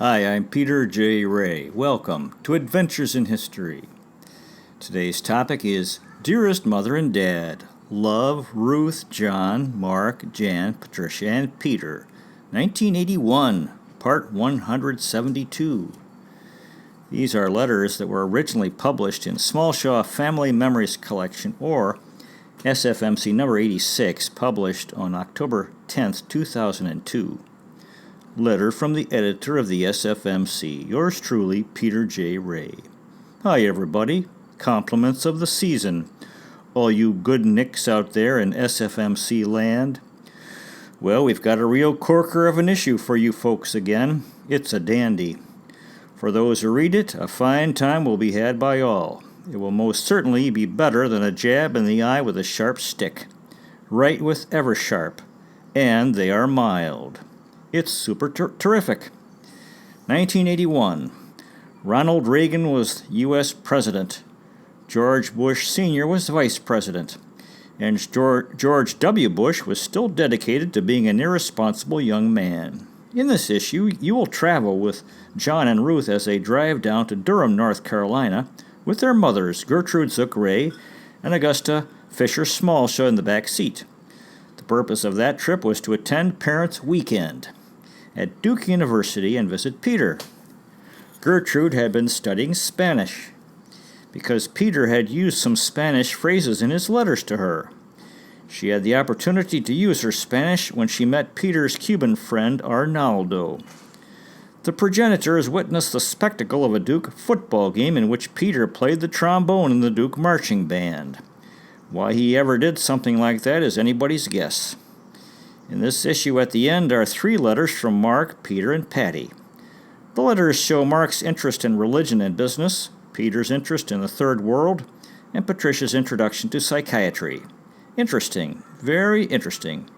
Hi, I'm Peter J. Ray. Welcome to Adventures in History. Today's topic is Dearest Mother and Dad. Love, Ruth, John, Mark, Jan, Patricia, and Peter. 1981, Part 172. These are letters that were originally published in Smallshaw Family Memories Collection, or SFMC number 86, published on October 10, 2002. Letter from the editor of the SFMC. Yours truly, Peter J. Ray. Hi, everybody. Compliments of the season. All you good nicks out there in SFMC land. Well, we've got a real corker of an issue for you folks again. It's a dandy. For those who read it, a fine time will be had by all. It will most certainly be better than a jab in the eye with a sharp stick. Write with Eversharp. And they are mild. It's super terrific. 1981. Ronald Reagan was U.S. President. George Bush Sr. was Vice President. And George W. Bush was still dedicated to being an irresponsible young man. In this issue, you will travel with John and Ruth as they drive down to Durham, North Carolina, with their mothers, Gertrude Zook Ray and Augusta Fisher Smallshaw in the back seat. The purpose of that trip was to attend Parents' Weekend at Duke University and visit Peter. Gertrude had been studying Spanish because Peter had used some Spanish phrases in his letters to her. She had the opportunity to use her Spanish when she met Peter's Cuban friend Arnaldo. The progenitors witnessed the spectacle of a Duke football game in which Peter played the trombone in the Duke marching band. Why he ever did something like that is anybody's guess. In this issue at the end are 3 letters from Mark, Peter, and Patty. The letters show Mark's interest in religion and business, Peter's interest in the third world, and Patricia's introduction to psychiatry. Interesting, very interesting.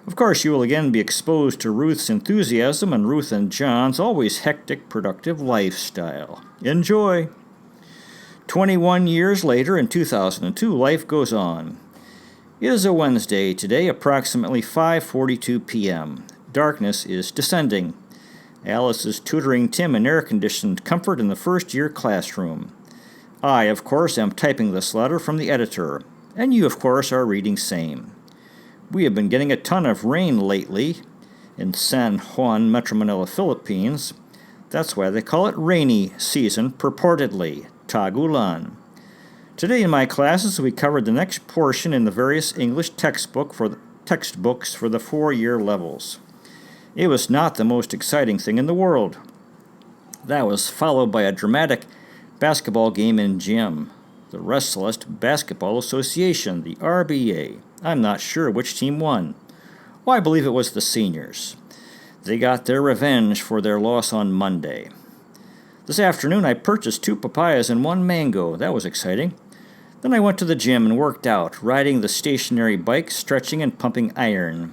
Of course, you will again be exposed to Ruth's enthusiasm and Ruth and John's always hectic, productive lifestyle. Enjoy! 21 years later, in 2002, life goes on. It is a Wednesday today, approximately 5:42 p.m. Darkness is descending. Alice is tutoring Tim in air-conditioned comfort in the first-year classroom. I, of course, am typing this letter from the editor, and you, of course, are reading same. We have been getting a ton of rain lately in San Juan, Metro Manila, Philippines. That's why they call it rainy season, purportedly, Tagulan. Today in my classes, we covered the next portion in the various English textbooks for the 4-year levels. It was not the most exciting thing in the world. That was followed by a dramatic basketball game in gym. The Restless Basketball Association, the RBA. I'm not sure which team won. Well, I believe it was the seniors. They got their revenge for their loss on Monday. This afternoon, I purchased 2 papayas and 1 mango. That was exciting. Then I went to the gym and worked out, riding the stationary bike, stretching and pumping iron.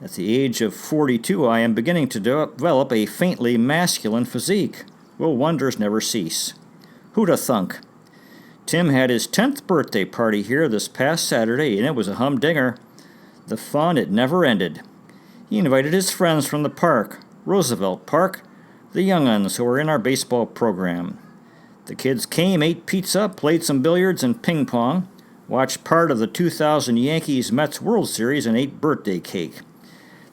At the age of 42, I am beginning to develop a faintly masculine physique. Will wonders never cease? Who'da thunk? Tim had his 10th birthday party here this past Saturday, and it was a humdinger. The fun, it never ended. He invited his friends from the park, Roosevelt Park, the young'uns who were in our baseball program. The kids came, ate pizza, played some billiards and ping pong, watched part of the 2000 Yankees-Mets World Series, and ate birthday cake.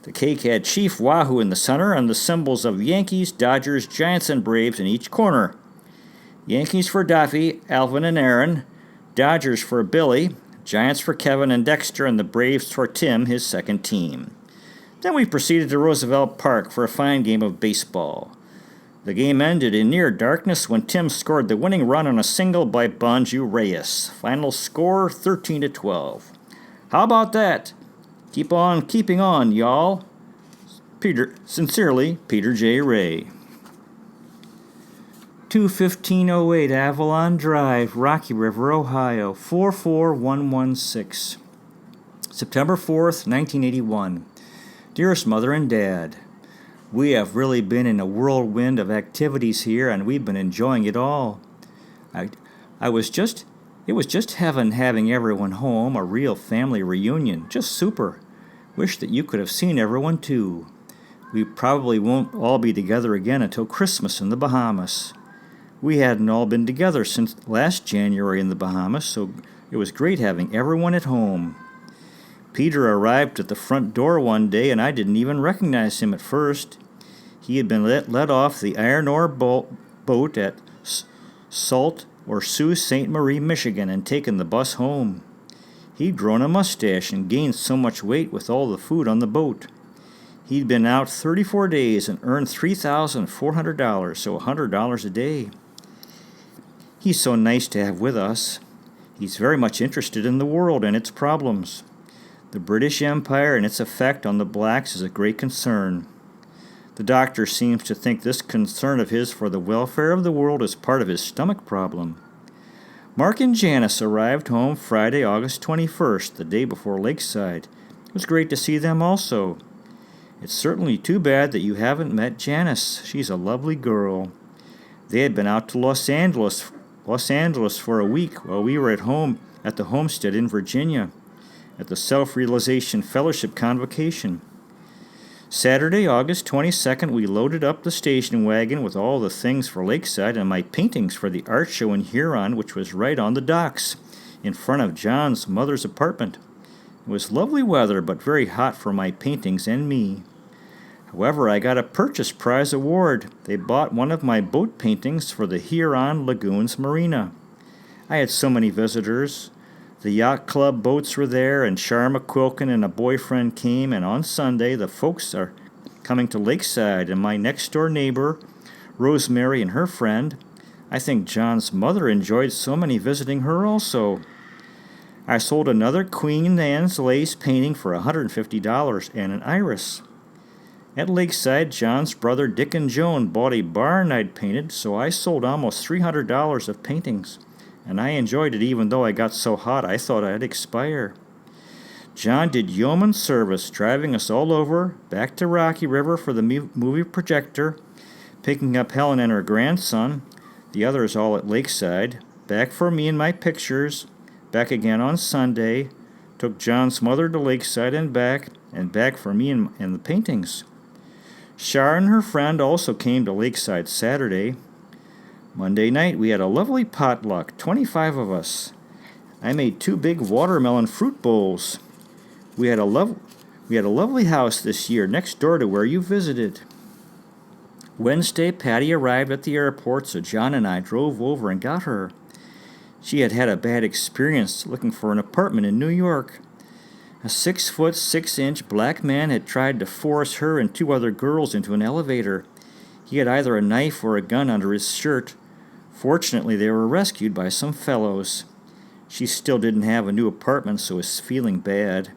The cake had Chief Wahoo in the center and the symbols of Yankees, Dodgers, Giants, and Braves in each corner. Yankees for Duffy, Alvin, and Aaron, Dodgers for Billy, Giants for Kevin and Dexter, and the Braves for Tim, his second team. Then we proceeded to Roosevelt Park for a fine game of baseball. The game ended in near darkness when Tim scored the winning run on a single by Bonju Reyes. Final score 13-12. How about that? Keep on keeping on, y'all. Sincerely, Peter J. Ray. 21508 Avalon Drive, Rocky River, Ohio, 44116. September 4th, 1981. Dearest Mother and Dad, we have really been in a whirlwind of activities here, and we've been enjoying it all. It was just heaven having everyone home, a real family reunion, just super. Wish that you could have seen everyone too. We probably won't all be together again until Christmas in the Bahamas. We hadn't all been together since last January in the Bahamas, so it was great having everyone at home. Peter arrived at the front door one day, and I didn't even recognize him at first. He had been let off the iron ore boat at Sault or Sault Ste. Marie, Michigan, and taken the bus home. He'd grown a mustache and gained so much weight with all the food on the boat. He'd been out 34 days and earned $3,400, so $100 a day. He's so nice to have with us. He's very much interested in the world and its problems. The British Empire and its effect on the blacks is a great concern. The doctor seems to think this concern of his for the welfare of the world is part of his stomach problem. Mark and Janice arrived home Friday, August 21st, the day before Lakeside. It was great to see them also. It's certainly too bad that you haven't met Janice. She's a lovely girl. They had been out to Los Angeles for a week while we were at home at the homestead in Virginia at the Self-Realization Fellowship Convocation. Saturday, August 22nd, we loaded up the station wagon with all the things for Lakeside and my paintings for the art show in Huron, which was right on the docks in front of John's mother's apartment. It was lovely weather, but very hot for my paintings and me. However, I got a Purchase Prize award. They bought one of my boat paintings for the Huron Lagoons Marina. I had so many visitors. The yacht club boats were there, and Sharma Quilkin and a boyfriend came, and on Sunday the folks are coming to Lakeside, and my next-door neighbor, Rosemary, and her friend. I think John's mother enjoyed so many visiting her also. I sold another Queen Anne's lace painting for $150 and an iris. At Lakeside, John's brother Dick and Joan bought a barn I'd painted, so I sold almost $300 of paintings, and I enjoyed it even though I got so hot I thought I'd expire. John did yeoman service, driving us all over, back to Rocky River for the movie projector, picking up Helen and her grandson, the others all at Lakeside, back for me and my pictures, back again on Sunday, took John's mother to Lakeside and back for me and the paintings. Shar and her friend also came to Lakeside Saturday. Monday night we had a lovely potluck, 25 of us. I made 2 big watermelon fruit bowls. We had a lovely house this year next door to where you visited. Wednesday, Patty arrived at the airport, so John and I drove over and got her. She had had a bad experience looking for an apartment in New York. A 6-foot 6-inch black man had tried to force her and 2 other girls into an elevator. He had either a knife or a gun under his shirt. Fortunately, they were rescued by some fellows. She still didn't have a new apartment, so was feeling bad.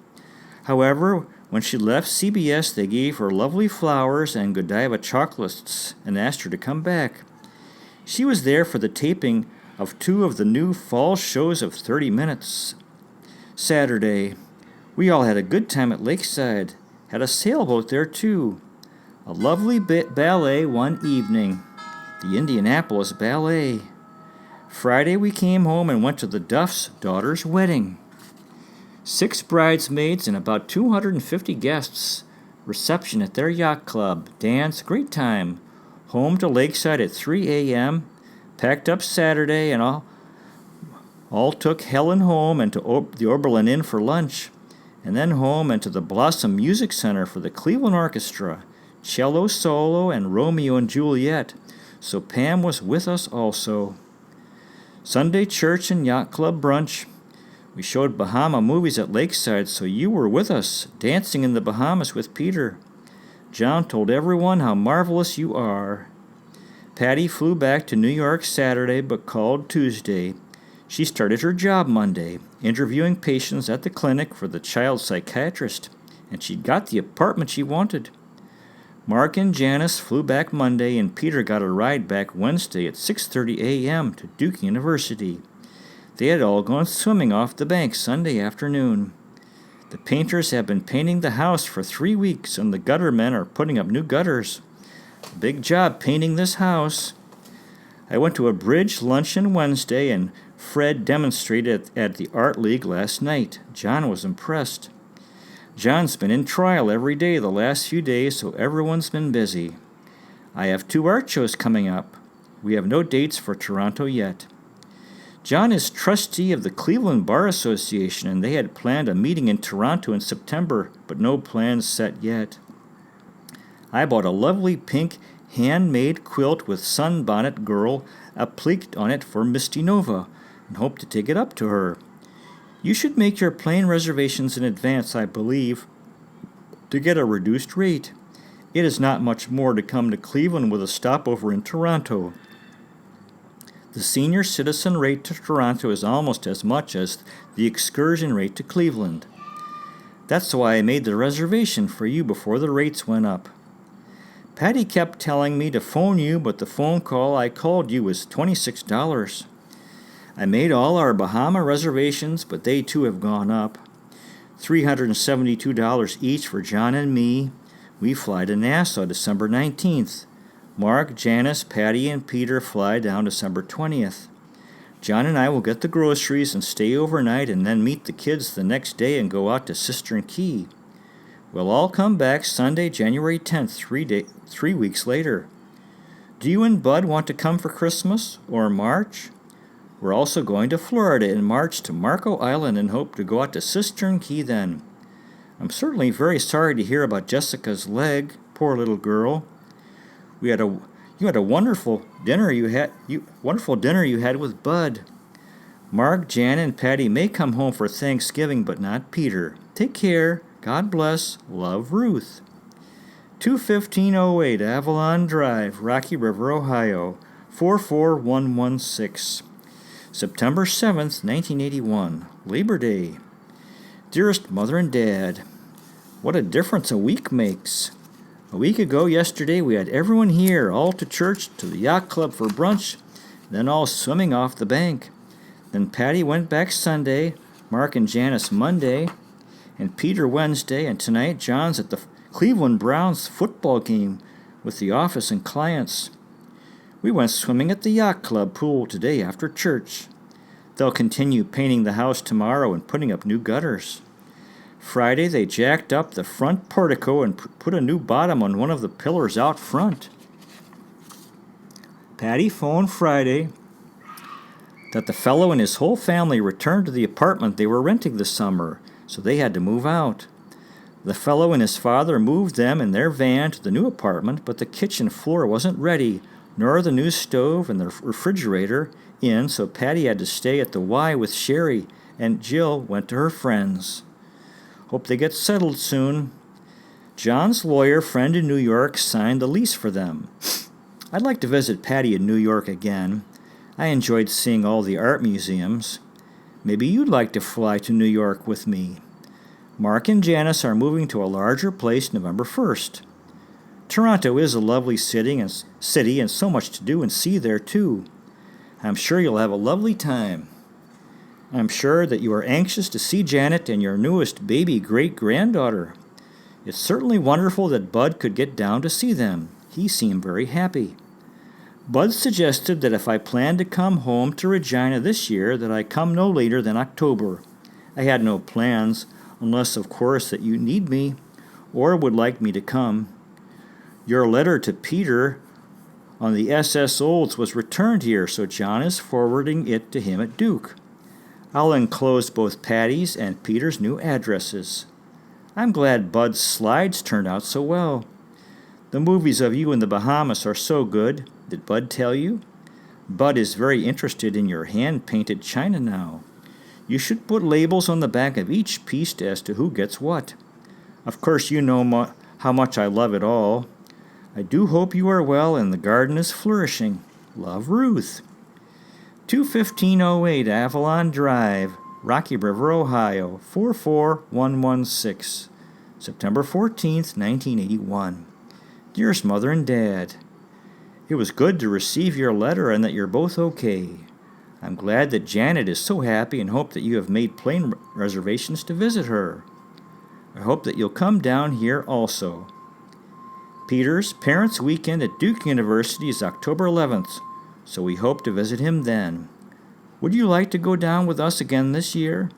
However, when she left CBS, they gave her lovely flowers and Godiva chocolates and asked her to come back. She was there for the taping of 2 of the new fall shows of 30 minutes. Saturday, we all had a good time at Lakeside. Had a sailboat there, too. A lovely ballet one evening. The Indianapolis Ballet. Friday we came home and went to the Duff's daughter's wedding. 6 bridesmaids and about 250 guests. Reception at their yacht club. Dance, great time. Home to Lakeside at 3 a.m. Packed up Saturday and all took Helen home and to the Oberlin Inn for lunch. And then home and to the Blossom Music Center for the Cleveland Orchestra, cello solo, and Romeo and Juliet, so Pam was with us also. Sunday church and yacht club brunch. We showed Bahama movies at Lakeside, so you were with us, dancing in the Bahamas with Peter. John told everyone how marvelous you are. Patty flew back to New York Saturday but called Tuesday. She started her job Monday, interviewing patients at the clinic for the child psychiatrist, and she got the apartment she wanted. Mark and Janice flew back Monday, and Peter got a ride back Wednesday at 6:30 a.m. to Duke University. They had all gone swimming off the bank Sunday afternoon. The painters have been painting the house for 3 weeks, and the gutter men are putting up new gutters. A big job painting this house. I went to a bridge luncheon Wednesday, and Fred demonstrated at the Art League last night. John was impressed. John's been in trial every day the last few days, so everyone's been busy. I have 2 art shows coming up. We have no dates for Toronto yet. John is trustee of the Cleveland Bar Association, and they had planned a meeting in Toronto in September, but no plans set yet. I bought a lovely pink handmade quilt with Sunbonnet Girl appliqued on it for Misty Nova, and hope to take it up to her. You should make your plane reservations in advance, I believe, to get a reduced rate. It is not much more to come to Cleveland with a stopover in Toronto. The senior citizen rate to Toronto is almost as much as the excursion rate to Cleveland. That's why I made the reservation for you before the rates went up. Patty kept telling me to phone you, but the phone call I called you was $26. I made all our Bahama reservations, but they too have gone up. $372 each for John and me. We fly to Nassau December 19th. Mark, Janice, Patty, and Peter fly down December 20th. John and I will get the groceries and stay overnight and then meet the kids the next day and go out to Cistern Key. We'll all come back Sunday, January 10th, 3 weeks later. Do you and Bud want to come for Christmas or March? We're also going to Florida in March to Marco Island and hope to go out to Cistern Key then. I'm certainly very sorry to hear about Jessica's leg, poor little girl. You had a wonderful dinner you had with Bud. Mark, Jan, and Patty may come home for Thanksgiving, but not Peter. Take care. God bless. Love, Ruth. 21508 Avalon Drive, Rocky River, Ohio, 44116. September 7th, 1981, Labor Day. Dearest Mother and Dad, what a difference a week makes. A week ago yesterday we had everyone here, all to church, to the yacht club for brunch, then all swimming off the bank. Then Patty went back Sunday, Mark and Janice Monday, and Peter Wednesday, and tonight John's at the Cleveland Browns football game with the office and clients. We went swimming at the yacht club pool today after church. They'll continue painting the house tomorrow and putting up new gutters. Friday they jacked up the front portico and put a new bottom on one of the pillars out front. Patty phoned Friday that the fellow and his whole family returned to the apartment they were renting this summer, so they had to move out. The fellow and his father moved them in their van to the new apartment, but the kitchen floor wasn't ready, nor the new stove and the refrigerator in, so Patty had to stay at the Y with Sherry, and Jill went to her friends. Hope they get settled soon. John's lawyer friend in New York signed the lease for them. I'd like to visit Patty in New York again. I enjoyed seeing all the art museums. Maybe you'd like to fly to New York with me. Mark and Janice are moving to a larger place November 1st. Toronto is a lovely city and so much to do and see there too. I'm sure you'll have a lovely time. I'm sure that you are anxious to see Janet and your newest baby great-granddaughter. It's certainly wonderful that Bud could get down to see them. He seemed very happy. Bud suggested that if I planned to come home to Regina this year, that I come no later than October. I had no plans, unless, of course, that you need me or would like me to come. Your letter to Peter on the SS Olds was returned here, so John is forwarding it to him at Duke. I'll enclose both Patty's and Peter's new addresses. I'm glad Bud's slides turned out so well. The movies of you in the Bahamas are so good. Did Bud tell you? Bud is very interested in your hand-painted china now. You should put labels on the back of each piece as to who gets what. Of course, you know how much I love it all. I do hope you are well and the garden is flourishing. Love, Ruth. 21508 Avalon Drive, Rocky River, Ohio, 44116. September 14th, 1981. Dearest Mother and Dad, it was good to receive your letter and that you're both okay. I'm glad that Janet is so happy and hope that you have made plane reservations to visit her. I hope that you'll come down here also. Peter's Parents' Weekend at Duke University is October 11th, so we hope to visit him then. Would you like to go down with us again this year?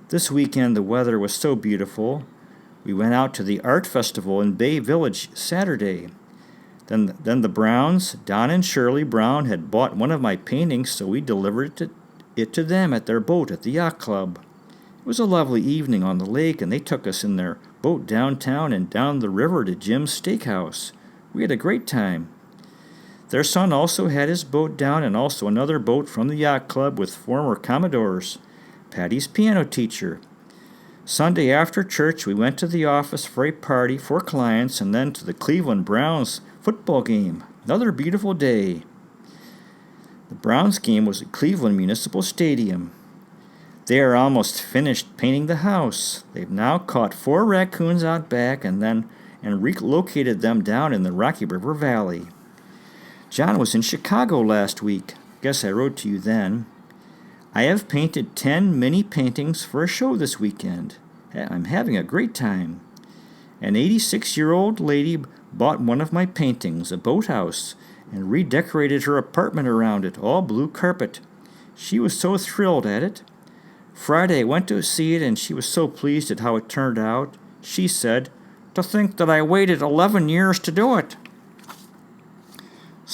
This weekend the weather was so beautiful. We went out to the art festival in Bay Village Saturday. Then the Browns, Don and Shirley Brown, had bought one of my paintings, so we delivered it to them at their boat at the yacht club. It was a lovely evening on the lake, and they took us in their boat downtown and down the river to Jim's Steakhouse. We had a great time. Their son also had his boat down, and also another boat from the yacht club with former Commodores, Patty's piano teacher. Sunday after church, we went to the office for a party for clients and then to the Cleveland Browns football game. Another beautiful day. The Browns game was at Cleveland Municipal Stadium. They are almost finished painting the house. They've now caught 4 raccoons out back and relocated them down in the Rocky River Valley. John was in Chicago last week. Guess I wrote to you then. I have painted 10 mini paintings for a show this weekend. I'm having a great time. An 86-year-old lady bought one of my paintings, a boathouse, and redecorated her apartment around it, all blue carpet. She was so thrilled at it. Friday I went to see it, and she was so pleased at how it turned out. She said, "To think that I waited 11 years to do it."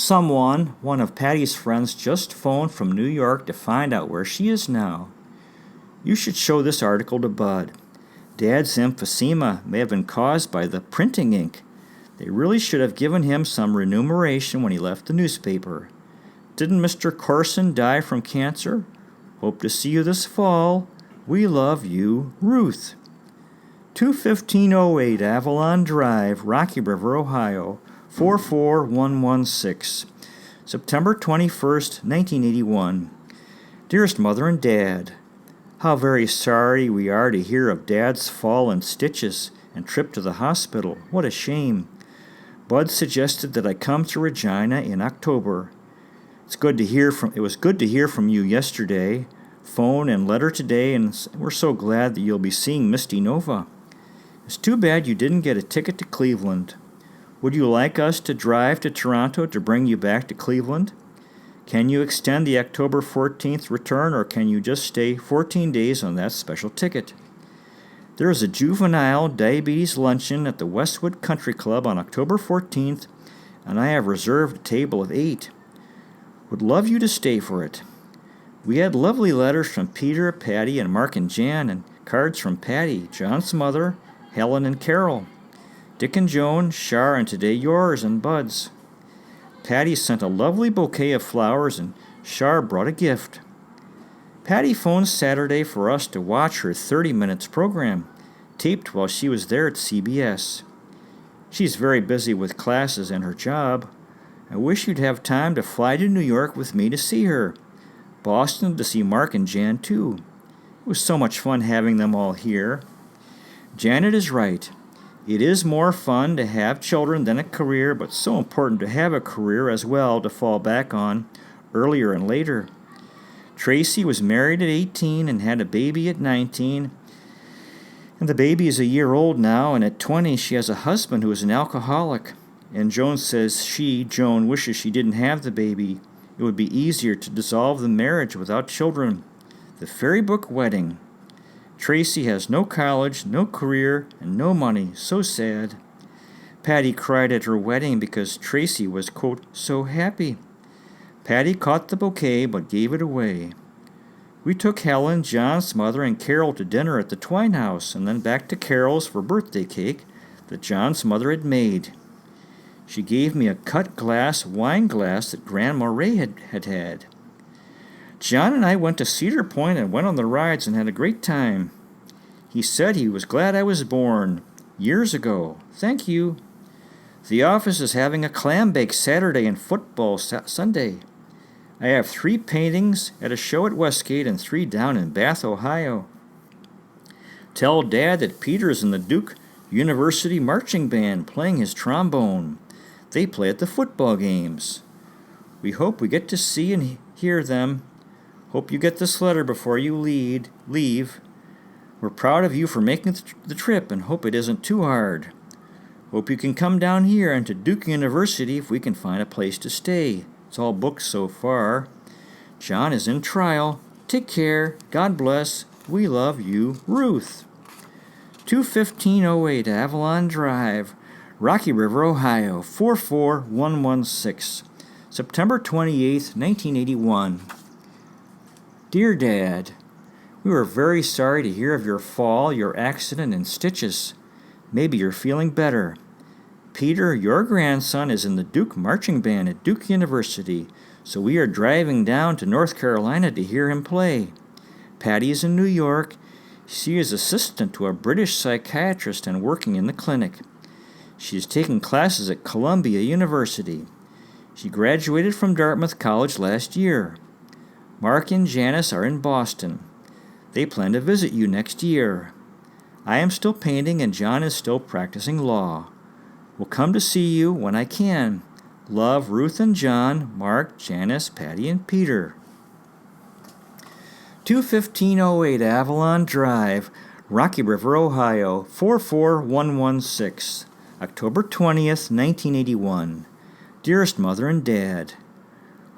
One of Patty's friends, just phoned from New York to find out where she is now. You should show this article to Bud. Dad's emphysema may have been caused by the printing ink. They really should have given him some remuneration when he left the newspaper. Didn't Mr. Corson die from cancer? Hope to see you this fall. We love you, Ruth. 21508 Avalon Drive, Rocky River, Ohio, 44116. September 21st, 1981. Dearest Mother and Dad, how very sorry we are to hear of Dad's fall and stitches and trip to the hospital. What a shame. Bud suggested that I come to Regina in October. It was good to hear from you yesterday, phone and letter today, and we're so glad that you'll be seeing Misty Nova. It's too bad you didn't get a ticket to Cleveland. Would you like us to drive to Toronto to bring you back to Cleveland? Can you extend the October 14th return, or can you just stay 14 days on that special ticket? There is a juvenile diabetes luncheon at the Westwood Country Club on October 14th, and I have reserved a table of 8. Would love you to stay for it. We had lovely letters from Peter, Patty, and Mark and Jan, and cards from Patty, John's mother, Helen, and Carol. Dick and Joan, Shar, and today yours and Bud's. Patty sent a lovely bouquet of flowers, and Shar brought a gift. Patty phoned Saturday for us to watch her 30 minutes program, taped while she was there at CBS. She's very busy with classes and her job. I wish you'd have time to fly to New York with me to see her. Boston to see Mark and Jan, too. It was so much fun having them all here. Janet is right. It is more fun to have children than a career, but so important to have a career as well to fall back on earlier and later. Tracy was married at 18 and had a baby at 19, and the baby is a year old now, and at 20 she has a husband who is an alcoholic. And Joan says Joan wishes she didn't have the baby. It would be easier to dissolve the marriage without children. The fairy book wedding. Tracy has no college, no career, and no money. So sad. Patty cried at her wedding because Tracy was, quote, so happy. Patty caught the bouquet but gave it away. We took Helen, John's mother, and Carol to dinner at the Twine House, and then back to Carol's for birthday cake that John's mother had made. She gave me a cut glass wine glass that Grandma Ray had. John and I went to Cedar Point and went on the rides and had a great time. He said he was glad I was born years ago. Thank you. The office is having a clam bake Saturday and football Sunday. I have 3 paintings at a show at Westgate and 3 down in Bath, Ohio. Tell Dad that Peter's in the Duke University Marching Band playing his trombone. They play at the football games. We hope we get to see and hear them. Hope you get this letter before you leave. We're proud of you for making the trip and hope it isn't too hard. Hope you can come down here and to Duke University if we can find a place to stay. It's all booked so far. John is in trial. Take care. God bless. We love you, Ruth. 21508 Avalon Drive, Rocky River, Ohio, 44116. September 28th, 1981. Dear Dad, we were very sorry to hear of your fall, your accident, and stitches. Maybe you're feeling better. Peter, your grandson, is in the Duke Marching Band at Duke University, so we are driving down to North Carolina to hear him play. Patty is in New York. She is assistant to a British psychiatrist and working in the clinic. She is taking classes at Columbia University. She graduated from Dartmouth College last year. Mark and Janice are in Boston. They plan to visit you next year. I am still painting and John is still practicing law. We'll come to see you when I can. Love, Ruth and John, Mark, Janice, Patty, and Peter. 21508 Avalon Drive, Rocky River, Ohio, 44116. October 20th, 1981. Dearest Mother and Dad,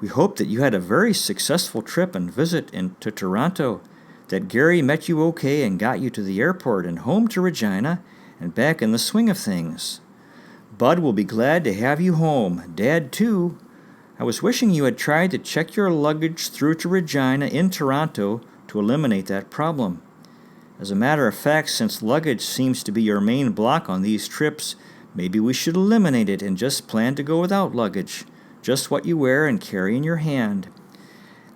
we hope that you had a very successful trip and visit to Toronto, that Gary met you okay and got you to the airport and home to Regina and back in the swing of things. Bud will be glad to have you home. Dad, too. I was wishing you had tried to check your luggage through to Regina in Toronto to eliminate that problem. As a matter of fact, since luggage seems to be your main block on these trips, maybe we should eliminate it and just plan to go without luggage, just what you wear and carry in your hand.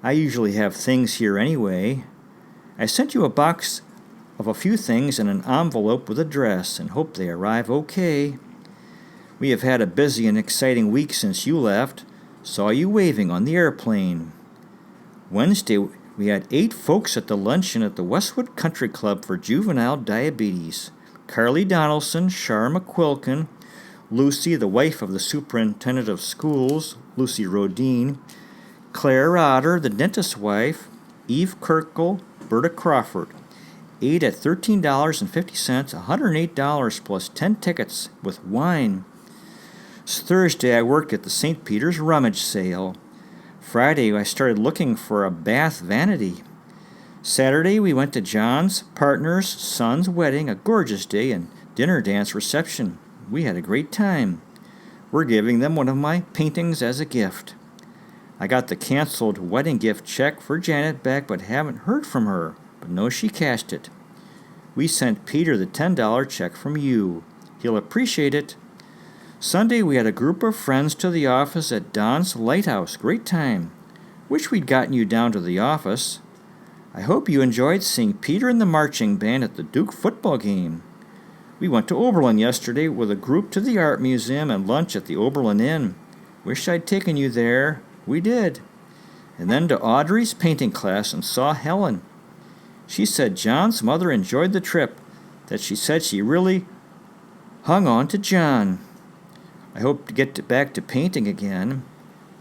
I usually have things here anyway. I sent you a box of a few things and an envelope with a dress and hope they arrive okay. We have had a busy and exciting week since you left. Saw you waving on the airplane. Wednesday, we had 8 folks at the luncheon at the Westwood Country Club for juvenile diabetes. Carly Donaldson, Shar McQuilkin, Lucy, the wife of the superintendent of schools, Lucy Rodine, Claire Otter, the dentist's wife, Eve Kirkle, Berta Crawford. 8 at $13.50, $108 plus 10 tickets with wine. Thursday, I worked at the St. Peter's rummage sale. Friday, I started looking for a bath vanity. Saturday, we went to John's partner's son's wedding, a gorgeous day, and dinner dance reception. We had a great time. We're giving them one of my paintings as a gift. I got the canceled wedding gift check for Janet back, but haven't heard from her, but know she cashed it. We sent Peter the $10 check from you. He'll appreciate it. Sunday, we had a group of friends to the office at Don's Lighthouse. Great time. Wish we'd gotten you down to the office. I hope you enjoyed seeing Peter and the marching band at the Duke football game. We went to Oberlin yesterday with a group to the art museum and lunch at the Oberlin Inn. Wish I'd taken you there. We did. And then to Audrey's painting class and saw Helen. She said John's mother enjoyed the trip, that she said she really hung on to John. I hope to get back to painting again,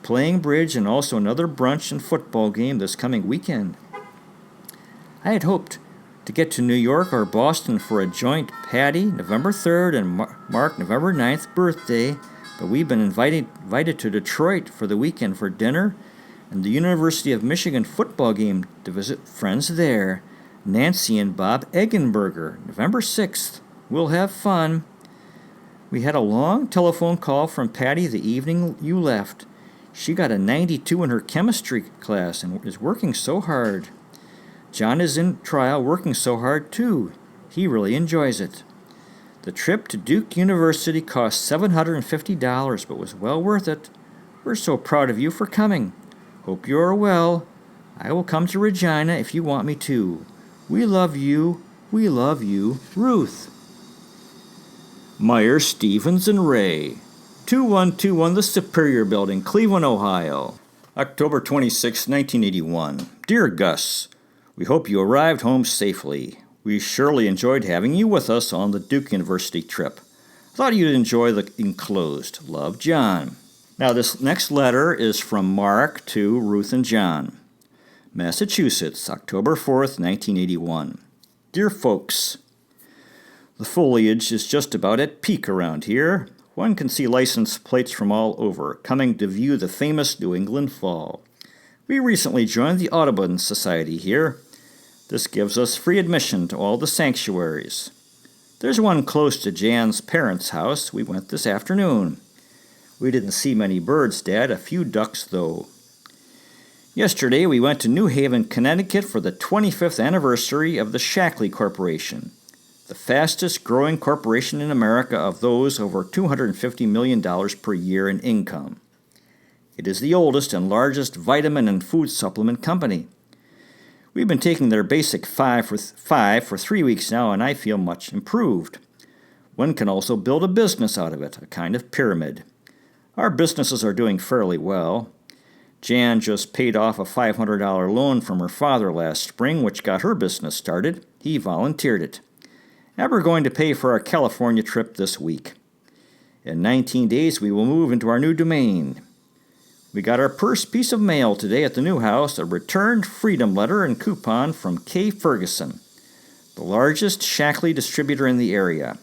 playing bridge, and also another brunch and football game this coming weekend. I had hoped to get to New York or Boston for a joint Patty, November 3rd, and Mark, November 9th birthday, but we've been invited to Detroit for the weekend for dinner and the University of Michigan football game to visit friends there, Nancy and Bob Eggenberger, November 6th. We'll have fun. We had a long telephone call from Patty the evening you left. She got a 92 in her chemistry class and is working so hard. John is in trial working so hard too. He really enjoys it. The trip to Duke University cost $750 but was well worth it. We're so proud of you for coming. Hope you are well. I will come to Regina if you want me to. We love you. We love you, Ruth. Meyer, Stevens, and Ray, 2121 The Superior Building, Cleveland, Ohio. October 26, 1981. Dear Gus, we hope you arrived home safely. We surely enjoyed having you with us on the Duke University trip. Thought you'd enjoy the enclosed. Love, John. Now, this next letter is from Mark to Ruth and John. Massachusetts, October 4th, 1981. Dear folks, the foliage is just about at peak around here. One can see license plates from all over, coming to view the famous New England fall. We recently joined the Audubon Society here. This gives us free admission to all the sanctuaries. There's one close to Jan's parents' house. We went this afternoon. We didn't see many birds, Dad, a few ducks, though. Yesterday, we went to New Haven, Connecticut for the 25th anniversary of the Shackley Corporation, the fastest growing corporation in America of those over $250 million per year in income. It is the oldest and largest vitamin and food supplement company. We've been taking their basic 5 for 3 weeks now, and I feel much improved. One can also build a business out of it, a kind of pyramid. Our businesses are doing fairly well. Jan just paid off a $500 loan from her father last spring, which got her business started. He volunteered it. And we're going to pay for our California trip this week. In 19 days, we will move into our new domain. We got our first piece of mail today at the new house, a returned Freedom letter and coupon from Kay Ferguson, the largest Shackley distributor in the area.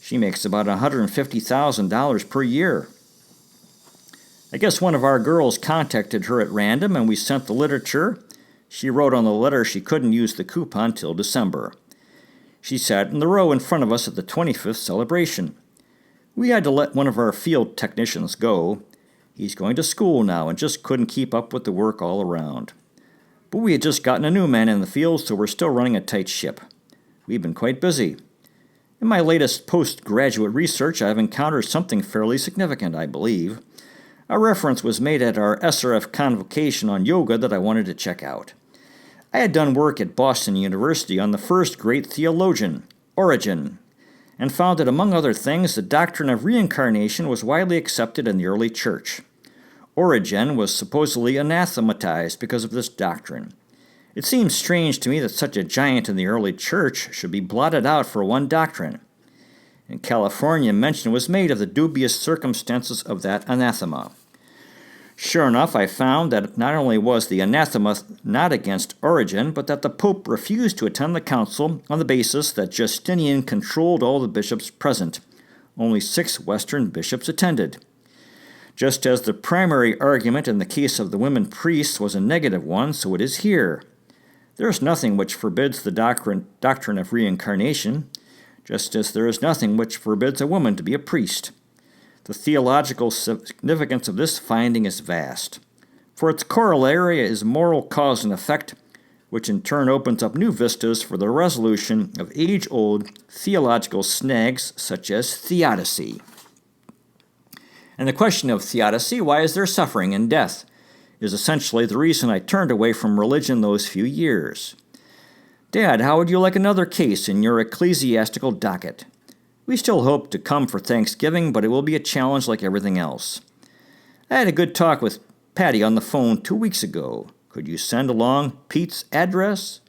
She makes about $150,000 per year. I guess one of our girls contacted her at random, and we sent the literature. She wrote on the letter she couldn't use the coupon till December. She sat in the row in front of us at the 25th celebration. We had to let one of our field technicians go. He's going to school now and just couldn't keep up with the work all around. But we had just gotten a new man in the field, so we're still running a tight ship. We've been quite busy. In my latest postgraduate research, I've encountered something fairly significant, I believe. A reference was made at our SRF convocation on yoga that I wanted to check out. I had done work at Boston University on the first great theologian, Origen, and found that, among other things, the doctrine of reincarnation was widely accepted in the early church. Origen was supposedly anathematized because of this doctrine. It seems strange to me that such a giant in the early church should be blotted out for one doctrine. In California, mention was made of the dubious circumstances of that anathema. Sure enough, I found that not only was the anathema not against Origen, but that the Pope refused to attend the council on the basis that Justinian controlled all the bishops present. Only 6 Western bishops attended. Just as the primary argument in the case of the women priests was a negative one, so it is here. There is nothing which forbids the doctrine of reincarnation, just as there is nothing which forbids a woman to be a priest. The theological significance of this finding is vast, for its corollary is moral cause and effect, which in turn opens up new vistas for the resolution of age-old theological snags such as theodicy. And the question of theodicy, why is there suffering and death, is essentially the reason I turned away from religion those few years. Dad, how would you like another case in your ecclesiastical docket? We still hope to come for Thanksgiving, but it will be a challenge like everything else. I had a good talk with Patty on the phone 2 weeks ago. Could you send along Pete's address?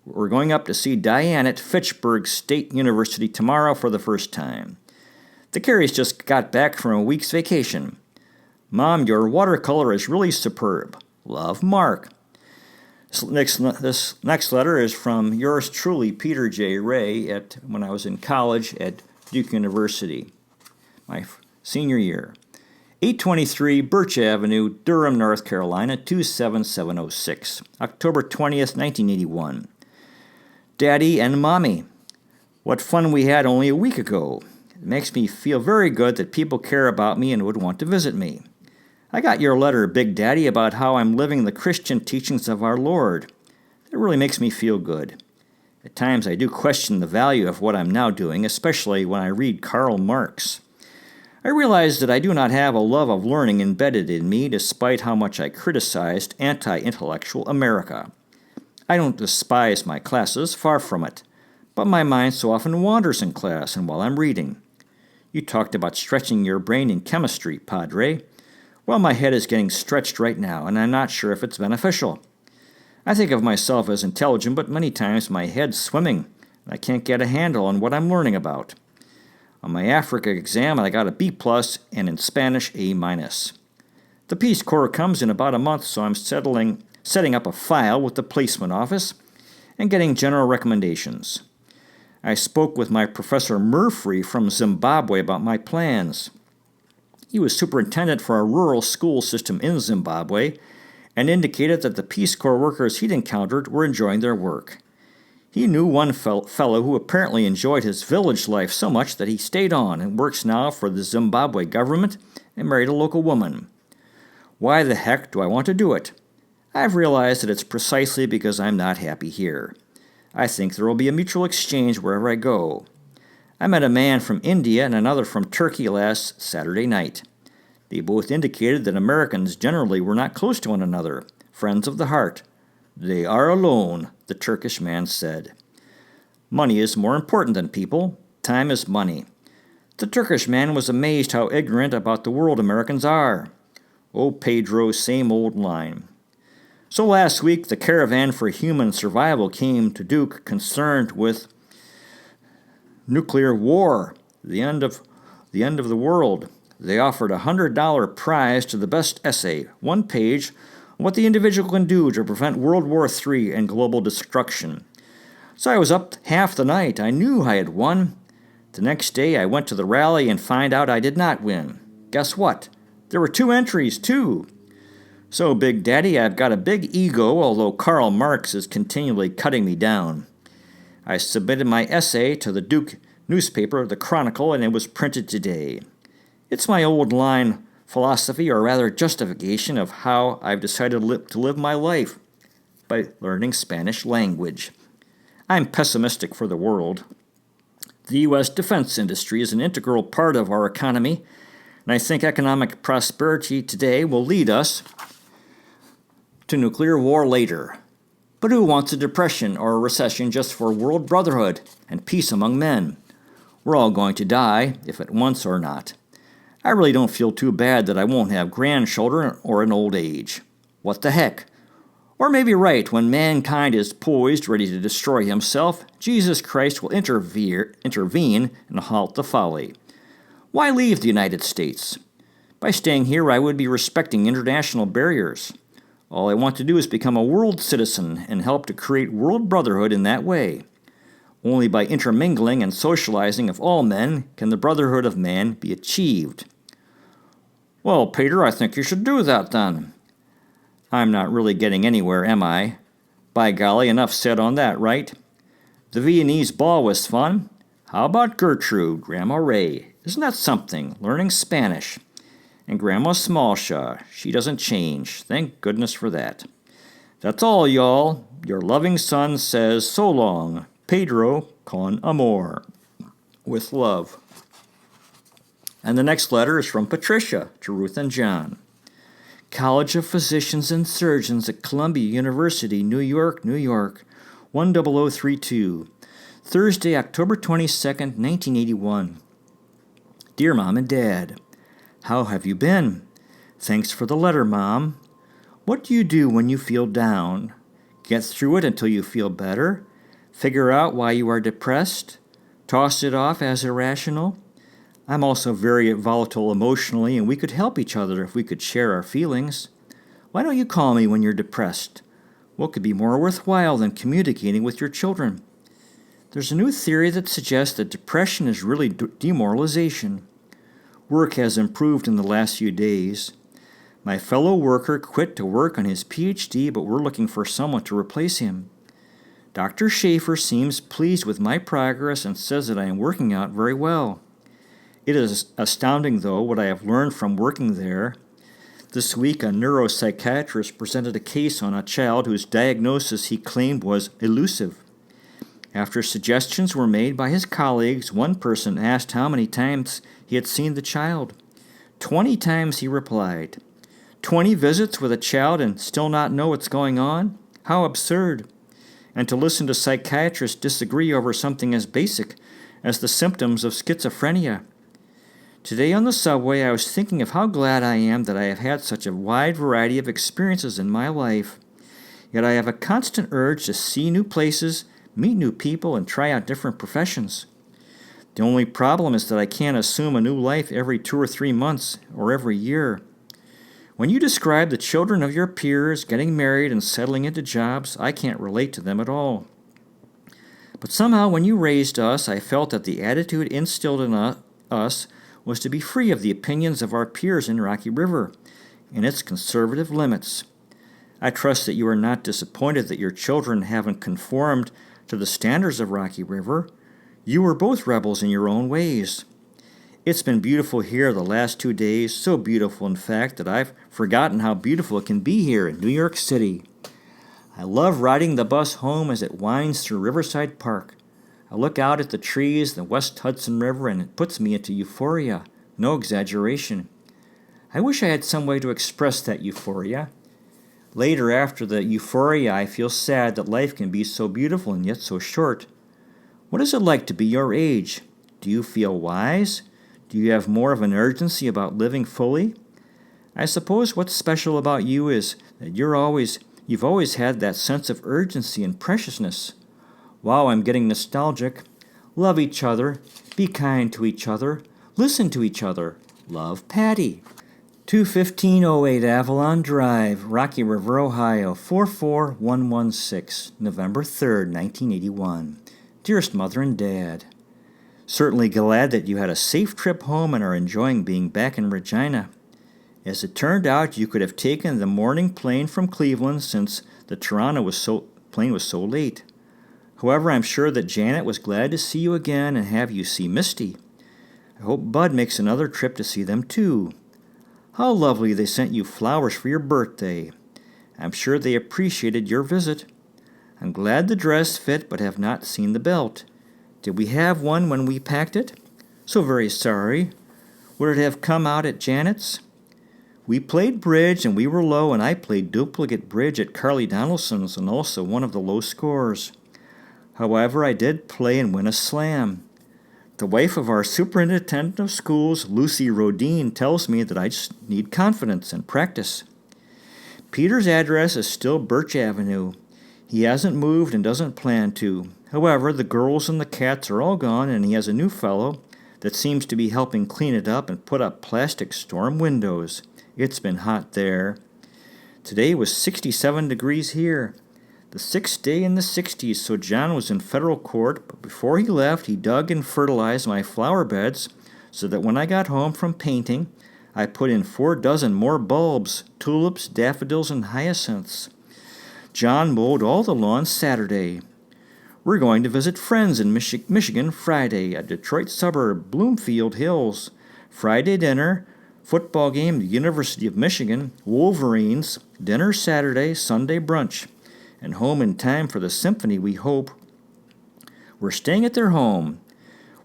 We're going up to see Diane at Fitchburg State University tomorrow for the first time. The Careys just got back from a week's vacation. Mom, your watercolor is really superb. Love, Mark. This next letter is from yours truly, Peter J. Ray, when I was in college at Duke University, my senior year. 823 Birch Avenue, Durham, North Carolina, 27706, October 20th, 1981. Daddy and Mommy, what fun we had only a week ago. It makes me feel very good that people care about me and would want to visit me. I got your letter, Big Daddy, about how I'm living the Christian teachings of our Lord. It really makes me feel good. At times I do question the value of what I'm now doing, especially when I read Karl Marx. I realize that I do not have a love of learning embedded in me, despite how much I criticized anti-intellectual America. I don't despise my classes, far from it, but my mind so often wanders in class and while I'm reading. You talked about stretching your brain in chemistry, Padre. Well, my head is getting stretched right now, and I'm not sure if it's beneficial. I think of myself as intelligent, but many times my head's swimming, and I can't get a handle on what I'm learning about. On my Africa exam, I got a B+, and in Spanish, A-. The Peace Corps comes in about a month, so I'm setting up a file with the placement office and getting general recommendations. I spoke with my Professor Murphy from Zimbabwe about my plans. He was superintendent for a rural school system in Zimbabwe and indicated that the Peace Corps workers he'd encountered were enjoying their work. He knew one fellow who apparently enjoyed his village life so much that he stayed on and works now for the Zimbabwe government and married a local woman. Why the heck do I want to do it? I've realized that it's precisely because I'm not happy here. I think there will be a mutual exchange wherever I go. I met a man from India and another from Turkey last Saturday night. They both indicated that Americans generally were not close to one another, friends of the heart. They are alone, the Turkish man said. Money is more important than people. Time is money. The Turkish man was amazed how ignorant about the world Americans are. Oh, Pedro, same old line. So last week, the Caravan for Human Survival came to Duke concerned with nuclear war, the end of the world. They offered a $100 prize to the best essay, one page, on what the individual can do to prevent World War III and global destruction. So I was up half the night. I knew I had won. The next day, I went to the rally and find out I did not win. Guess what? There were 2 entries, too. So, Big Daddy, I've got a big ego, although Karl Marx is continually cutting me down. I submitted my essay to the Duke newspaper, the Chronicle, and it was printed today. It's my old line philosophy, or rather justification, of how I've decided to live my life, by learning Spanish language. I'm pessimistic for the world. The U.S. defense industry is an integral part of our economy, and I think economic prosperity today will lead us to nuclear war later. But who wants a depression or a recession just for world brotherhood and peace among men? We're all going to die, if at once or not. I really don't feel too bad that I won't have grandchildren or an old age. What the heck? Or maybe right, when mankind is poised, ready to destroy himself, Jesus Christ will intervene and halt the folly. Why leave the United States? By staying here, I would be respecting international barriers. All I want to do is become a world citizen and help to create world brotherhood in that way. Only by intermingling and socializing of all men can the brotherhood of man be achieved. Well, Peter, I think you should do that then. I'm not really getting anywhere, am I? By golly, enough said on that, right? The Viennese ball was fun. How about Gertrude, Grandma Ray? Isn't that something, learning Spanish? And Grandma Smallshaw, she doesn't change. Thank goodness for that. That's all, y'all. Your loving son says so long. Pedro con amor. With love. And the next letter is from Patricia to Ruth and John. College of Physicians and Surgeons at Columbia University, New York, New York, 10032. Thursday, October 22nd, 1981. Dear Mom and Dad, how have you been? Thanks for the letter, Mom. What do you do when you feel down? Get through it until you feel better? Figure out why you are depressed? Toss it off as irrational? I'm also very volatile emotionally, and we could help each other if we could share our feelings. Why don't you call me when you're depressed? What could be more worthwhile than communicating with your children? There's a new theory that suggests that depression is really demoralization. Work has improved in the last few days. My fellow worker quit to work on his PhD, but we're looking for someone to replace him. Dr. Schaefer seems pleased with my progress and says that I am working out very well. It is astounding, though, what I have learned from working there. This week, a neuropsychiatrist presented a case on a child whose diagnosis he claimed was elusive. After suggestions were made by his colleagues, one person asked how many times he had seen the child. 20 times, he replied. 20 visits with a child and still not know what's going on? How absurd. And to listen to psychiatrists disagree over something as basic as the symptoms of schizophrenia. Today on the subway, I was thinking of how glad I am that I have had such a wide variety of experiences in my life. Yet I have a constant urge to see new places, meet new people, and try out different professions. The only problem is that I can't assume a new life every 2 or 3 months or every year. When you describe the children of your peers getting married and settling into jobs, I can't relate to them at all. But somehow when you raised us, I felt that the attitude instilled in us was to be free of the opinions of our peers in Rocky River and its conservative limits. I trust that you are not disappointed that your children haven't conformed to the standards of Rocky River. You were both rebels in your own ways. It's been beautiful here the last 2 days, so beautiful, in fact, that I've forgotten how beautiful it can be here in New York City. I love riding the bus home as it winds through Riverside Park. I look out at the trees, the West Hudson River, and it puts me into euphoria. No exaggeration. I wish I had some way to express that euphoria. Later, after the euphoria, I feel sad that life can be so beautiful and yet so short. What is it like to be your age? Do you feel wise? Do you have more of an urgency about living fully? I suppose what's special about you is that you've always had that sense of urgency and preciousness. Wow, I'm getting nostalgic. Love each other. Be kind to each other. Listen to each other. Love, Patty. 21508 Avalon Drive, Rocky River, Ohio, 44116, November 3rd, 1981. Dearest Mother and Dad, certainly glad that you had a safe trip home and are enjoying being back in Regina. As it turned out, you could have taken the morning plane from Cleveland since the Toronto plane was so late. However, I'm sure that Janet was glad to see you again and have you see Misty. I hope Bud makes another trip to see them too. How lovely they sent you flowers for your birthday. I'm sure they appreciated your visit. I'm glad the dress fit but have not seen the belt. Did we have one when we packed it? So very sorry. Would it have come out at Janet's? We played bridge and we were low, and I played duplicate bridge at Carly Donaldson's and also one of the low scores. However, I did play and win a slam. The wife of our superintendent of schools, Lucy Rodine, tells me that I just need confidence and practice. Peter's address is still Birch Avenue. He hasn't moved and doesn't plan to. However, the girls and the cats are all gone, and he has a new fellow that seems to be helping clean it up and put up plastic storm windows. It's been hot there. Today was 67 degrees here. The 6th day in the 60s, so John was in federal court, but before he left, he dug and fertilized my flower beds so that when I got home from painting, I put in 4 dozen more bulbs, tulips, daffodils, and hyacinths. John mowed all the lawns Saturday. We're going to visit friends in Michigan Friday, a Detroit suburb, Bloomfield Hills. Friday dinner, football game at the University of Michigan, Wolverines, dinner Saturday, Sunday brunch. And home in time for the symphony, we hope. We're staying at their home.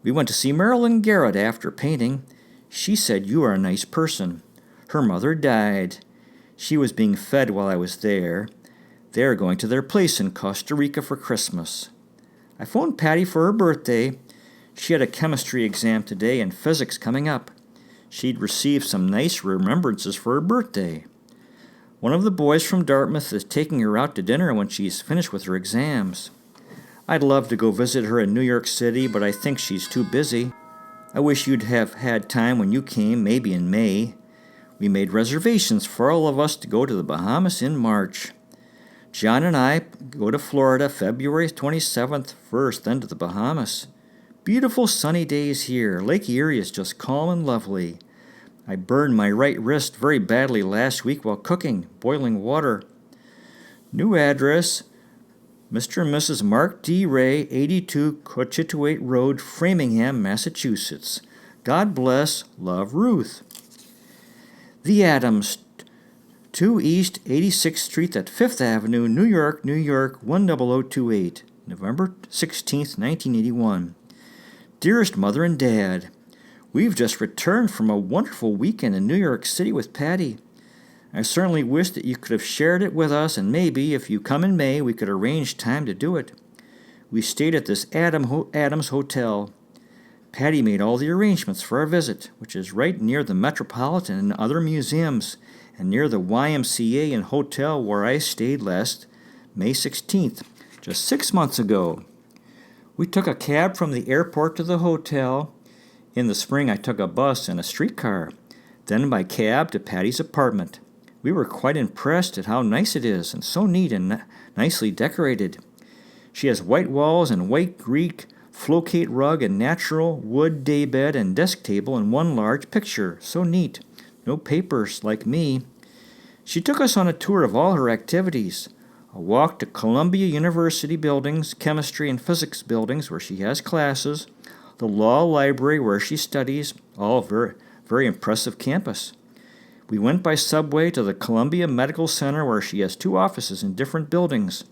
We went to see Marilyn Garrett after painting. She said you are a nice person. Her mother died. She was being fed while I was there. They are going to their place in Costa Rica for Christmas. I phoned Patty for her birthday. She had a chemistry exam today and physics coming up. She'd received some nice remembrances for her birthday. One of the boys from Dartmouth is taking her out to dinner when she's finished with her exams. I'd love to go visit her in New York City, but I think she's too busy. I wish you'd have had time when you came, maybe in May. We made reservations for all of us to go to the Bahamas in March. John and I go to Florida February 27th first, then to the Bahamas. Beautiful sunny days here. Lake Erie is just calm and lovely. I burned my right wrist very badly last week while cooking, boiling water. New address, Mr. and Mrs. Mark D. Ray, 82 Cochituate Road, Framingham, Massachusetts. God bless. Love, Ruth. The Adams, 2 East 86th Street at 5th Avenue, New York, 10028, November 16th, 1981. Dearest Mother and Dad, we've just returned from a wonderful weekend in New York City with Patty. I certainly wish that you could have shared it with us, and maybe, if you come in May, we could arrange time to do it. We stayed at this Adams Hotel. Patty made all the arrangements for our visit, which is right near the Metropolitan and other museums, and near the YMCA and hotel where I stayed last May 16th, just 6 months ago. We took a cab from the airport to the hotel. In the spring, I took a bus and a streetcar, then by cab to Patty's apartment. We were quite impressed at how nice it is, and so neat and nicely decorated. She has white walls and white Greek flocate rug and natural wood daybed and desk table and one large picture. So neat. No papers like me. She took us on a tour of all her activities. A walk to Columbia University buildings, chemistry and physics buildings where she has classes, the law library where she studies, all very, very impressive campus. We went by subway to the Columbia Medical Center where she has 2 offices in different buildings,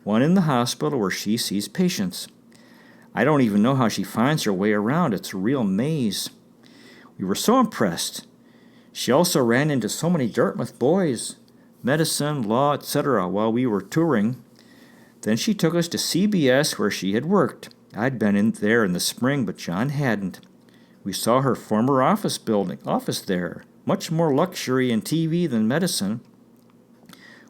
one in the hospital where she sees patients. I don't even know how she finds her way around. It's a real maze. We were so impressed. She also ran into so many Dartmouth boys, medicine, law, etc., while we were touring. Then she took us to CBS where she had worked. I'd been in there in the spring, but John hadn't. We saw her former office there. Much more luxury and TV than medicine.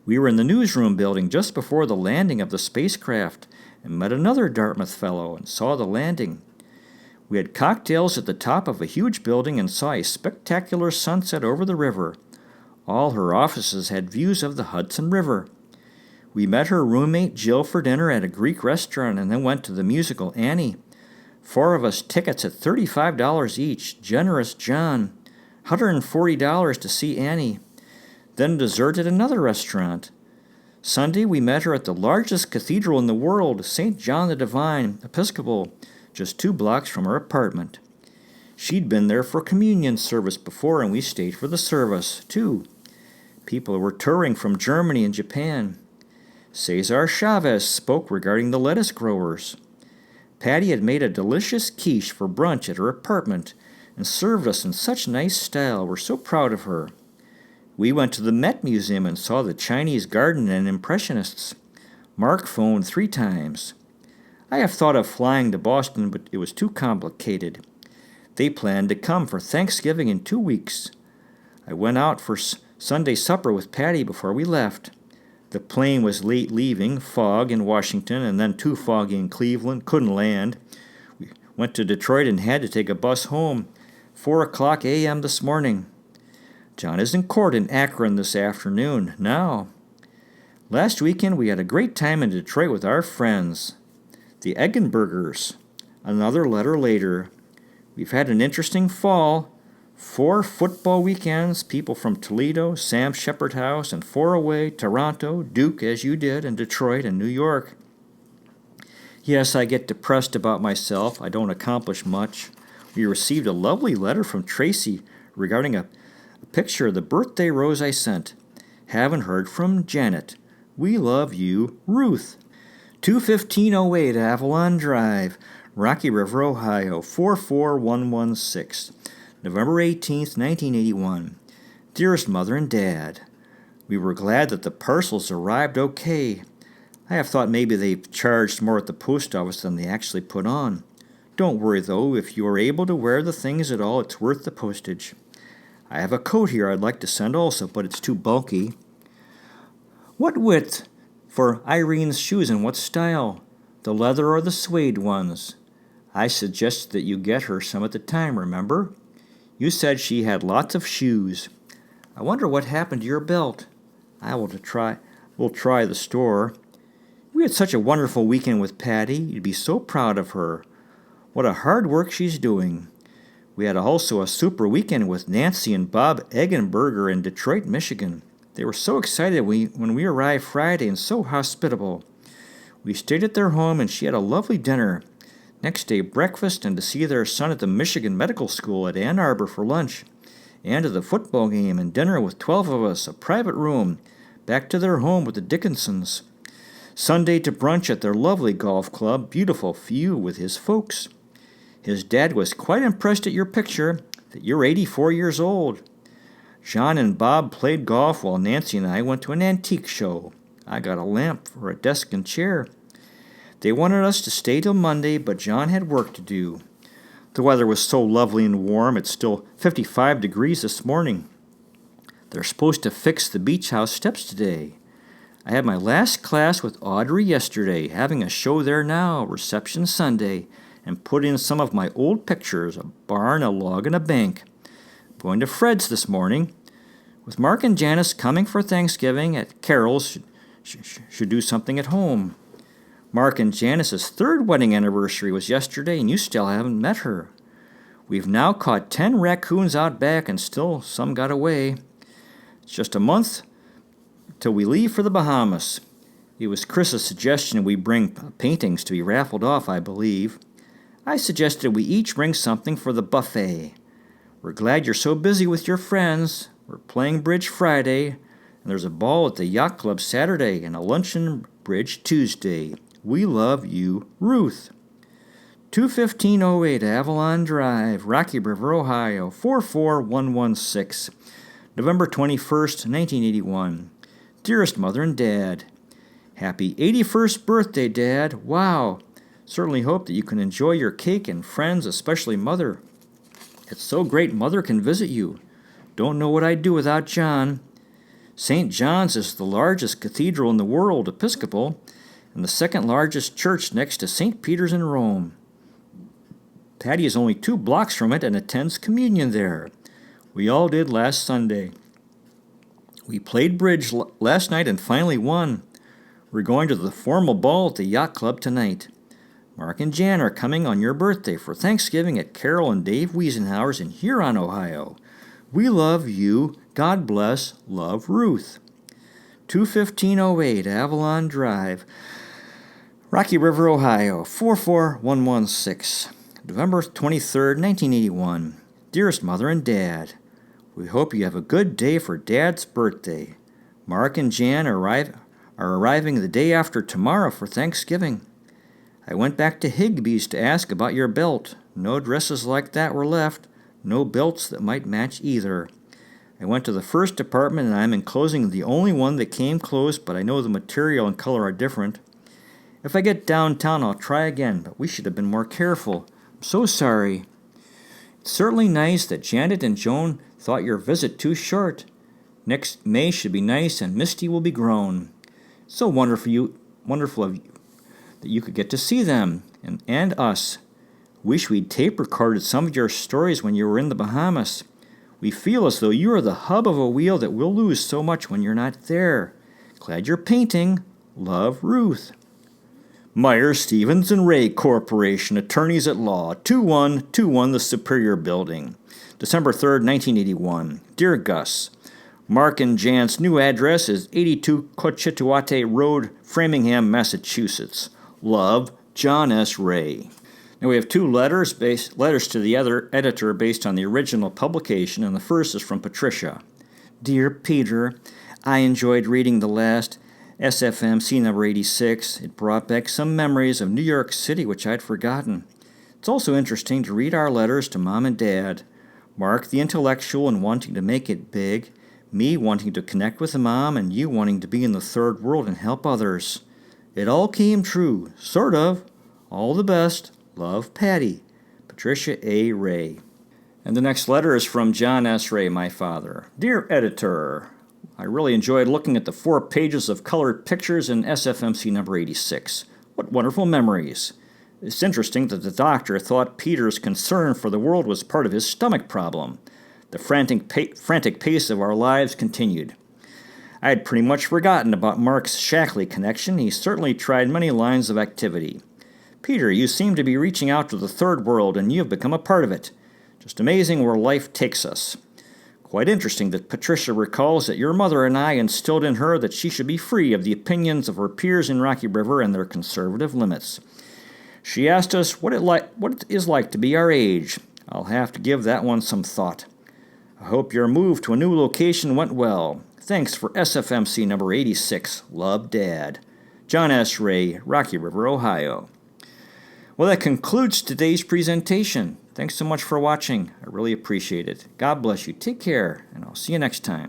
We were in the newsroom building just before the landing of the spacecraft and met another Dartmouth fellow and saw the landing. We had cocktails at the top of a huge building and saw a spectacular sunset over the river. All her offices had views of the Hudson River. We met her roommate Jill for dinner at a Greek restaurant and then went to the musical Annie. 4 of us tickets at $35 each. Generous John. $140 to see Annie. Then dessert at another restaurant. Sunday we met her at the largest cathedral in the world, St. John the Divine, Episcopal, just 2 blocks from her apartment. She'd been there for communion service before, and we stayed for the service, too. People were touring from Germany and Japan. Cesar Chavez spoke regarding the lettuce growers. Patty had made a delicious quiche for brunch at her apartment and served us in such nice style. We're so proud of her. We went to the Met Museum and saw the Chinese garden and Impressionists. Mark phoned 3 times. I have thought of flying to Boston, but it was too complicated. They planned to come for Thanksgiving in 2 weeks. I went out for Sunday supper with Patty before we left. The plane was late leaving, fog in Washington, and then too foggy in Cleveland, couldn't land. We went to Detroit and had to take a bus home. 4:00 a.m. this morning. John is in court in Akron this afternoon. Now. Last weekend we had a great time in Detroit with our friends, the Eggenbergers. Another letter later. We've had an interesting fall. 4 football weekends, people from Toledo, Sam Shepherd House, and 4 away, Toronto, Duke, as you did, and Detroit and New York. Yes, I get depressed about myself. I don't accomplish much. We received a lovely letter from Tracy regarding a picture of the birthday rose I sent. Haven't heard from Janet. We love you, Ruth. 21508 Avalon Drive, Rocky River, Ohio, 44116. November 18th, 1981. Dearest Mother and Dad, we were glad that the parcels arrived okay. I have thought maybe they've charged more at the post office than they actually put on. Don't worry, though. If you are able to wear the things at all, it's worth the postage. I have a coat here I'd like to send also, but it's too bulky. What width for Irene's shoes and what style? The leather or the suede ones? I suggested that you get her some at the time, remember? You said she had lots of shoes. I wonder what happened to your belt. We'll try the store. We had such a wonderful weekend with Patty. You'd be so proud of her. What a hard work she's doing. We had also a super weekend with Nancy and Bob Eggenberger in Detroit, Michigan. They were so excited when we arrived Friday and so hospitable. We stayed at their home and she had a lovely dinner. Next day, breakfast and to see their son at the Michigan Medical School at Ann Arbor for lunch. And to the football game and dinner with 12 of us, a private room. Back to their home with the Dickinsons. Sunday to brunch at their lovely golf club, beautiful view with his folks. His dad was quite impressed at your picture, that you're 84 years old. John and Bob played golf while Nancy and I went to an antique show. I got a lamp for a desk and chair. They wanted us to stay till Monday, but John had work to do. The weather was so lovely and warm, it's still 55 degrees this morning. They're supposed to fix the beach house steps today. I had my last class with Audrey yesterday, having a show there now, reception Sunday, and put in some of my old pictures, a barn, a log, and a bank. Going to Fred's this morning. With Mark and Janice coming for Thanksgiving at Carol's, should do something at home. Mark and Janice's 3rd wedding anniversary was yesterday, and you still haven't met her. We've now caught 10 raccoons out back, and still some got away. It's just a month till we leave for the Bahamas. It was Chris's suggestion we bring paintings to be raffled off, I believe. I suggested we each bring something for the buffet. We're glad you're so busy with your friends. We're playing bridge Friday, and there's a ball at the yacht club Saturday and a luncheon bridge Tuesday. We love you, Ruth. 21508 Avalon Drive, Rocky River, Ohio, 44116. November 21st, 1981. Dearest Mother and Dad, happy 81st birthday, Dad. Wow. Certainly hope that you can enjoy your cake and friends, especially Mother. It's so great Mother can visit you. Don't know what I'd do without John. St. John's is the largest cathedral in the world, Episcopal, and the second largest church next to St. Peter's in Rome. Patty is only 2 blocks from it and attends communion there. We all did last Sunday. We played bridge last night and finally won. We're going to the formal ball at the yacht club tonight. Mark and Jan are coming on your birthday for Thanksgiving at Carol and Dave Wiesenhauer's in Huron, Ohio. We love you. God bless. Love, Ruth. 21508 Avalon Drive, Rocky River, Ohio, 44116. November 23rd, 1981. Dearest Mother and Dad, we hope you have a good day for Dad's birthday. Mark and Jan are arriving the day after tomorrow for Thanksgiving. I went back to Higbee's to ask about your belt. No dresses like that were left. No belts that might match either. I went to the first department and I'm enclosing the only one that came close, but I know the material and color are different. If I get downtown, I'll try again, but we should have been more careful. I'm so sorry. It's certainly nice that Janet and Joan thought your visit too short. Next May should be nice and Misty will be grown. It's so wonderful of you that you could get to see them and us. Wish we'd tape recorded some of your stories when you were in the Bahamas. We feel as though you are the hub of a wheel that we'll lose so much when you're not there. Glad you're painting. Love, Ruth. Meyer, Stevens, and Ray Corporation, Attorneys at Law, 2121 The Superior Building, December 3rd, 1981. Dear Gus, Mark and Jan's new address is 82 Cochituate Road, Framingham, Massachusetts. Love, John S. Ray. Now we have 2 letters to the other editor based on the original publication, and the first is from Patricia. Dear Peter, I enjoyed reading the last SFMC number 86. It brought back some memories of New York City, which I'd forgotten. It's also interesting to read our letters to Mom and Dad. Mark the intellectual and wanting to make it big, me wanting to connect with Mom, and you wanting to be in the third world and help others. It all came true, sort of. All the best. Love, Patty. Patricia A. Ray. And the next letter is from John S. Ray, my father. Dear Editor, I really enjoyed looking at the 4 pages of colored pictures in SFMC number 86. What wonderful memories. It's interesting that the doctor thought Peter's concern for the world was part of his stomach problem. The frantic pace of our lives continued. I had pretty much forgotten about Mark's Shackley connection. He certainly tried many lines of activity. Peter, you seem to be reaching out to the third world, and you have become a part of it. Just amazing where life takes us. Quite interesting that Patricia recalls that your mother and I instilled in her that she should be free of the opinions of her peers in Rocky River and their conservative limits. She asked us what it is like to be our age. I'll have to give that one some thought. I hope your move to a new location went well. Thanks for SFMC number 86. Love, Dad. John S. Ray, Rocky River, Ohio. Well, that concludes today's presentation. Thanks so much for watching. I really appreciate it. God bless you. Take care, and I'll see you next time.